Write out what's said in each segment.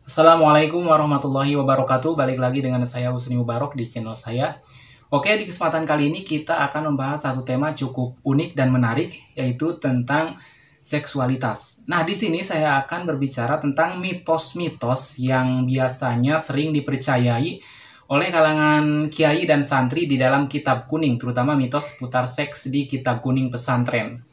Assalamualaikum warahmatullahi wabarakatuh. Balik lagi dengan saya Husni Mubarok di channel saya. Oke, di kesempatan kali ini kita akan membahas satu tema cukup unik dan menarik, yaitu tentang seksualitas. Nah, di sini saya akan berbicara tentang mitos-mitos yang biasanya sering dipercayai oleh kalangan kiai dan santri di dalam kitab kuning, terutama mitos seputar seks di kitab kuning pesantren.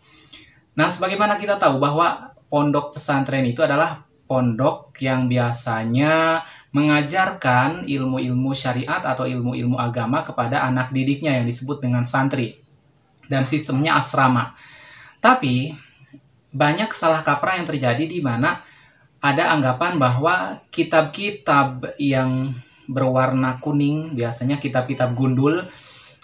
Nah, sebagaimana kita tahu bahwa pondok pesantren itu adalah pondok yang biasanya mengajarkan ilmu-ilmu syariat atau ilmu-ilmu agama kepada anak didiknya yang disebut dengan santri. Dan sistemnya asrama. Tapi banyak salah kaprah yang terjadi di mana ada anggapan bahwa kitab-kitab yang berwarna kuning, biasanya kitab-kitab gundul,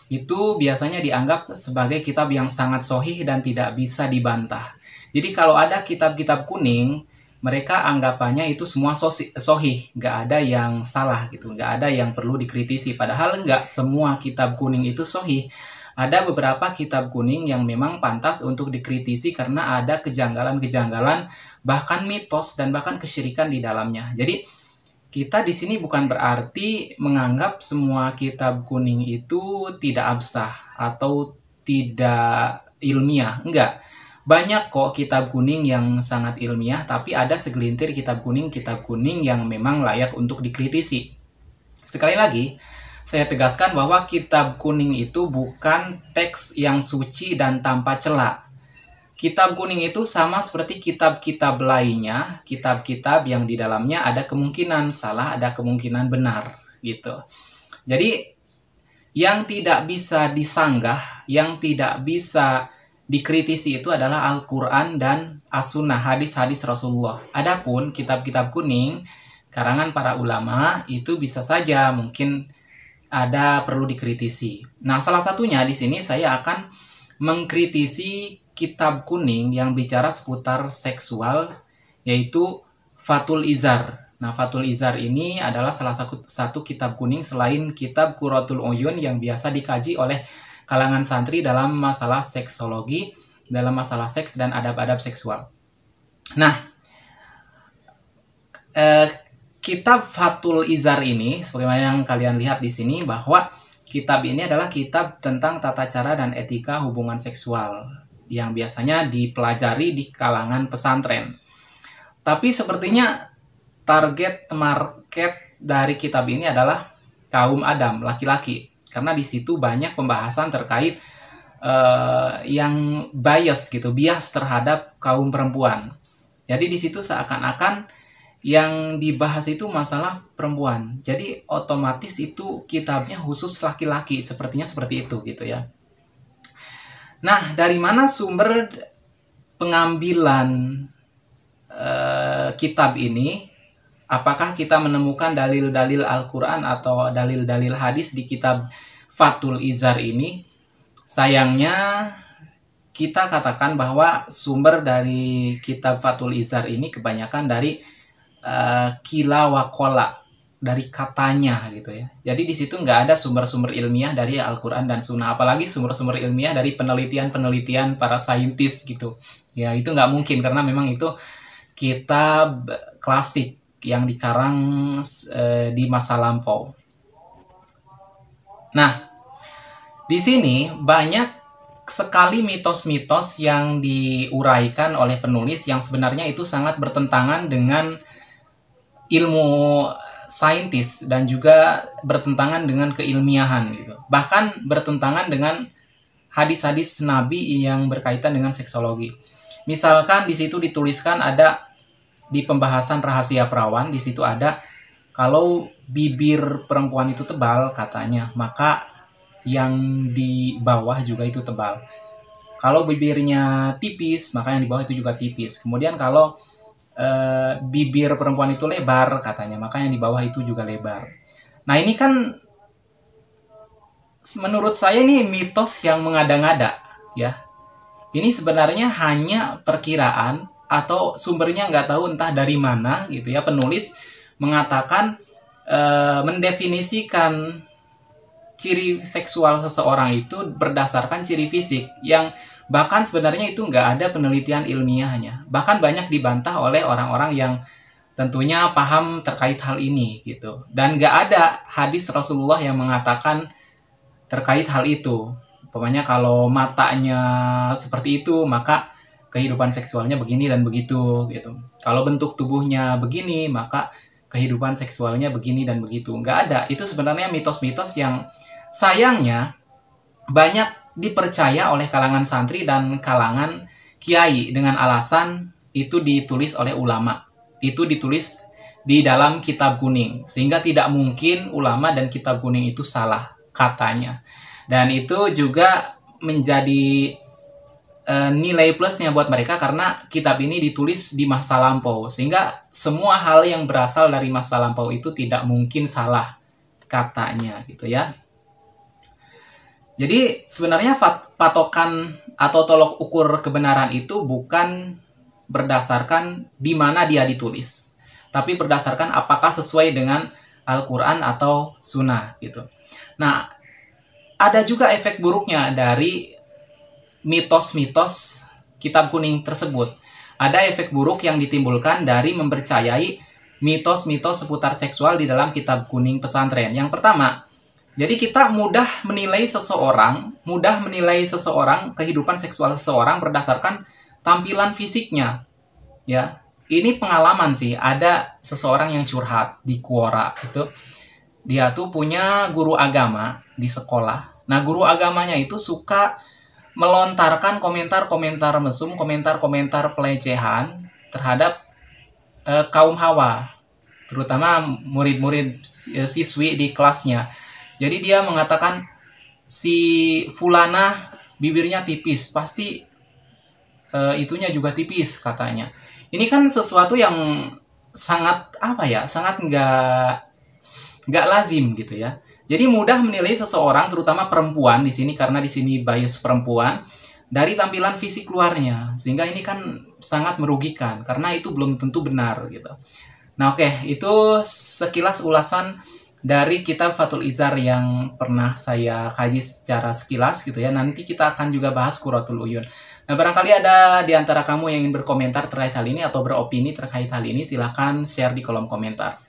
itu biasanya dianggap sebagai kitab yang sangat sahih dan tidak bisa dibantah. Jadi kalau ada kitab-kitab kuning, mereka anggapannya itu semua sahih, nggak ada yang salah gitu, nggak ada yang perlu dikritisi. Padahal nggak semua kitab kuning itu sahih. Ada beberapa kitab kuning yang memang pantas untuk dikritisi karena ada kejanggalan-kejanggalan, bahkan mitos dan bahkan kesyirikan di dalamnya. Jadi kita di sini bukan berarti menganggap semua kitab kuning itu tidak absah atau tidak ilmiah, enggak. Banyak kok kitab kuning yang sangat ilmiah, tapi ada segelintir kitab kuning yang memang layak untuk dikritisi. Sekali lagi, saya tegaskan bahwa kitab kuning itu bukan teks yang suci dan tanpa cela. Kitab kuning itu sama seperti kitab-kitab lainnya, kitab-kitab yang di dalamnya ada kemungkinan salah, ada kemungkinan benar, gitu. Jadi, yang tidak bisa disanggah, yang tidak bisa dikritisi itu adalah Al-Quran dan As-Sunnah, hadis-hadis Rasulullah. Adapun kitab-kitab kuning, karangan para ulama, itu bisa saja mungkin ada perlu dikritisi. Nah, salah satunya di sini saya akan mengkritisi kitab kuning yang bicara seputar seksual, yaitu Fathul Izar. Nah, Fathul Izar ini adalah salah satu kitab kuning selain kitab Qurratul Uyun yang biasa dikaji oleh kalangan santri dalam masalah seksologi, dalam masalah seks dan adab-adab seksual. Nah, kitab Fathul Izar ini, sebagaimana yang kalian lihat di sini, bahwa kitab ini adalah kitab tentang tata cara dan etika hubungan seksual yang biasanya dipelajari di kalangan pesantren. Tapi sepertinya target market dari kitab ini adalah kaum Adam, laki-laki. Karena di situ banyak pembahasan terkait yang bias gitu, bias terhadap kaum perempuan. Jadi di situ seakan-akan yang dibahas itu masalah perempuan. Jadi otomatis itu kitabnya khusus laki-laki, sepertinya seperti itu gitu ya. Nah, dari mana sumber pengambilan kitab ini? Apakah kita menemukan dalil-dalil Al-Quran atau dalil-dalil hadis di kitab Fathul Izar ini? Sayangnya kita katakan bahwa sumber dari kitab Fathul Izar ini kebanyakan dari kila wakola, dari katanya gitu ya. Jadi di situ nggak ada sumber-sumber ilmiah dari Al-Quran dan Sunnah, apalagi sumber-sumber ilmiah dari penelitian-penelitian para saintis gitu. Ya itu nggak mungkin karena memang itu kitab klasik yang dikarang di masa lampau. Nah, di sini banyak sekali mitos-mitos yang diuraikan oleh penulis yang sebenarnya itu sangat bertentangan dengan ilmu saintis dan juga bertentangan dengan keilmiahan gitu. Bahkan bertentangan dengan hadis-hadis Nabi yang berkaitan dengan seksologi. Misalkan di situ dituliskan ada di pembahasan rahasia perawan, di situ ada kalau bibir perempuan itu tebal katanya, maka yang di bawah juga itu tebal. Kalau bibirnya tipis, maka yang di bawah itu juga tipis. Kemudian kalau bibir perempuan itu lebar katanya, maka yang di bawah itu juga lebar. Nah, ini kan menurut saya ini mitos yang mengada-ngada ya. Ini sebenarnya hanya perkiraan atau sumbernya nggak tahu entah dari mana gitu ya. Penulis mengatakan mendefinisikan ciri seksual seseorang itu berdasarkan ciri fisik yang bahkan sebenarnya itu nggak ada penelitian ilmiahnya. Bahkan banyak dibantah oleh orang-orang yang tentunya paham terkait hal ini gitu. Dan gak ada hadis Rasulullah yang mengatakan terkait hal itu. Pokoknya kalau matanya seperti itu, maka kehidupan seksualnya begini dan begitu gitu. Kalau bentuk tubuhnya begini, maka kehidupan seksualnya begini dan begitu. Nggak ada. Itu sebenarnya mitos-mitos yang sayangnya banyak dipercaya oleh kalangan santri dan kalangan kiai dengan alasan itu ditulis oleh ulama. Itu ditulis di dalam kitab kuning. Sehingga tidak mungkin ulama dan kitab kuning itu salah katanya. Dan itu juga menjadi nilai plusnya buat mereka karena kitab ini ditulis di masa lampau. Sehingga semua hal yang berasal dari masa lampau itu tidak mungkin salah katanya gitu ya. Jadi sebenarnya patokan atau tolok ukur kebenaran itu bukan berdasarkan di mana dia ditulis, tapi berdasarkan apakah sesuai dengan Al-Quran atau Sunnah gitu. Nah, ada juga efek buruknya dari mitos-mitos kitab kuning tersebut. Ada efek buruk yang ditimbulkan dari mempercayai mitos-mitos seputar seksual di dalam kitab kuning pesantren. Yang pertama, jadi kita mudah menilai seseorang, kehidupan seksual seseorang berdasarkan tampilan fisiknya. Ya, ini pengalaman sih. Ada seseorang yang curhat di Quora itu. Dia tuh punya guru agama di sekolah. Nah, guru agamanya itu suka melontarkan komentar-komentar mesum, komentar-komentar pelecehan terhadap kaum hawa, terutama murid-murid siswi di kelasnya. Jadi dia mengatakan si fulana bibirnya tipis, pasti itunya juga tipis katanya. Ini kan sesuatu yang sangat sangat nggak lazim gitu ya. Jadi mudah menilai seseorang, terutama perempuan di sini karena di sini bias perempuan dari tampilan fisik luarnya, sehingga ini kan sangat merugikan karena itu belum tentu benar gitu. Nah oke, itu sekilas ulasan dari kitab Fathul Izar yang pernah saya kaji secara sekilas gitu ya. Nanti kita akan juga bahas Qurratul Uyun. Nah, barangkali ada di antara kamu yang ingin berkomentar terkait hal ini atau beropini terkait hal ini, silahkan share di kolom komentar.